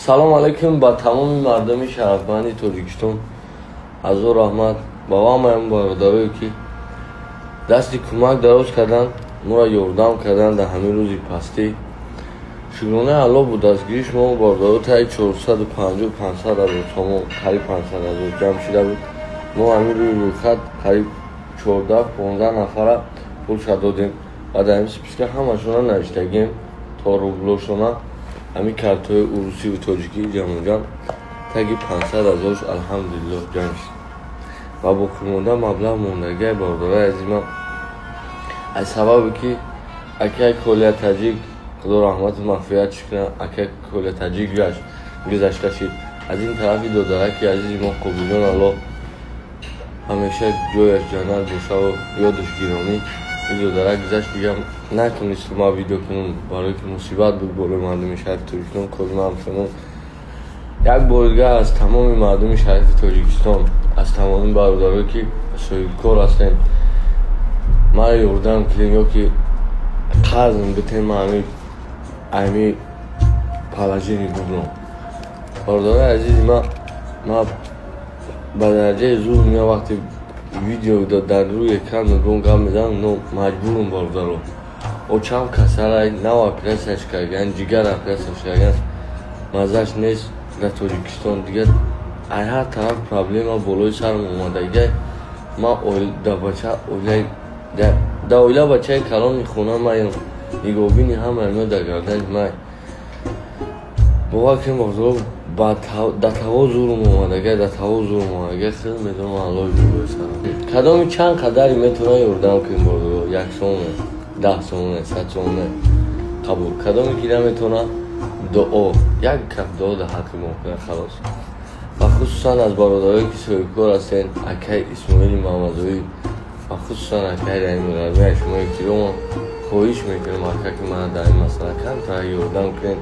салом алайкум ба тамоми мардами шарафманди Тоҷикистон. Азо раҳмат ба вамаям бародарое ки дасти кӯмак дароз кардан, моро ёрдам кардан дар ҳамин рӯзи пастӣ. Шукронаи Аллоҳ бо дастгирии шумо бародаро таи 450-500 ҳазор сомон, қариб 500 ҳазор ҷамъ шуда буд. Мо ҳамин рӯи рӯйхат қариб 14-15 нафара пулша додем ва дар ин списка ҳамашона навиштагием то рублошона. Ҳамин картҳои урусиву тоҷикӣ ҷамъоҷам таги 500 ҳазорш алҳамдулиллоҳ ҷамъ шуд. Ва боқимонда маблағ мондагиҳои бародарои азимам аз сабабе ки акай Колия Таҷик худо раҳмату мағфиратш кунад, акай Колия Таҷик гузашта шид. Аз ин тарафи додараки азизи мо Қобилҷон Аллоҳ ҳамеша ҷояш ҷаннат бошаву ёдаш гиромӣ. ин додарак гузашт, дигар натонистам ма видео кунам, барое ки мусибат буд болои мардуми шаҳри Тоҷикистон. Колима ҳамчунон як бор дигар аз тамоми мардуми шаҳри Тоҷикистон, аз тамоми бародарое ки соҳибкор ҳастем, маро ёрдам кунед ё ки қарз битем, ман ҳамин положение бубурам. Бародарои азизи ман ба дараҷаи зулм ё вақте видео дар рӯи экран мебинам гап мезанам, маҷбурам бародаро. Очам касалай, нав операсияш кардаган, ҷигар операсияш кардаган, маззаш нест дар Тоҷикистон. Дигар аз ҳар тараф проблема болои сарам омадагиҳай. Ман дар оила бачаи калони хона маям, нигоҳбини ҳамаи дар гардани май. бовар кунед бародаро дар таво зулм омадагиҳай, хеле медонам Аллоҳ болои сарам. Кадоми чанд қадари метавонад ёрдам кунед бародаро? 1 сомоне, 10 сомоне, 100 сомоне қабул. Кадоме ки наметавонад дуо, як кап дуо дар ҳаққи мо кунад халос. ва хусусан аз бародарое ки соҳибкор ҳастен, акай Исмоили Маҳмадоӣ ва хусусан акай Раими Ғарбӣ, аз шумо эҳтиромам хоҳиш мекунам, акай ки мана дар ин масъала камтар ёрдам кунед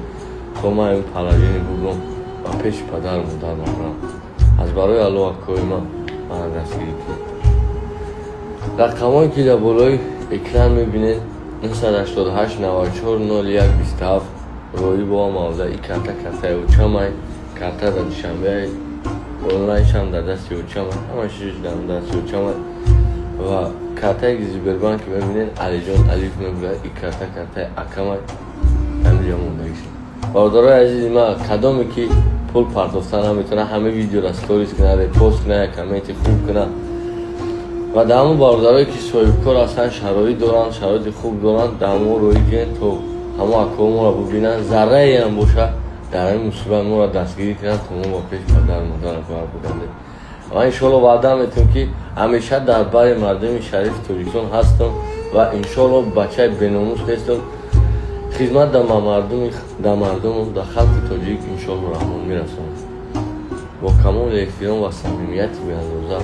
то ман ин положение бубурам ва пеши падару модар мебарам. аз барои Аллоҳ ва кори ман мана дастгирӣ кунед. рақамҳое ки дар болои экран мебинед 988 94 01 27 роҳи бо мавза. ин картаи очамай, карта дар душанбеай, онлайншам дар дасти очамай, ҳамашиш дар дасти очамай. ва картаи Сбербанк мебинед Алиҷон алиф мегӯяд. ин картаи акамай ҳамиҷа мондагишид. бародарои азизи ман, кадоме ки пул партофта наметавонад ҳама видеоро сторис кунад, репост кунад, комменти хуб кунад. ва дар ҳамон бародарое ки соҳибкор ҳастанд, шароит доранд, шароити хуб доранд, дар ҳамон роҳӣ кунед то ҳамо акаҳо моро бубинанд, заррае ҳам боша дар ҳамин мусибат моро дастгирӣ кунанд, то мо ба пеши падару модар барбудандем. ва иншоаллоҳ ваъда метавонам ки ҳамеша дар бари мардуми шарифи Тоҷикистон ҳастам ва иншоаллоҳ бачаи беномус нестам. хизмат дар мардумам, дар халқи тоҷик иншоаллоҳ раҳмон мерасонам. бо камоли эҳтиром ва самимияти беандоза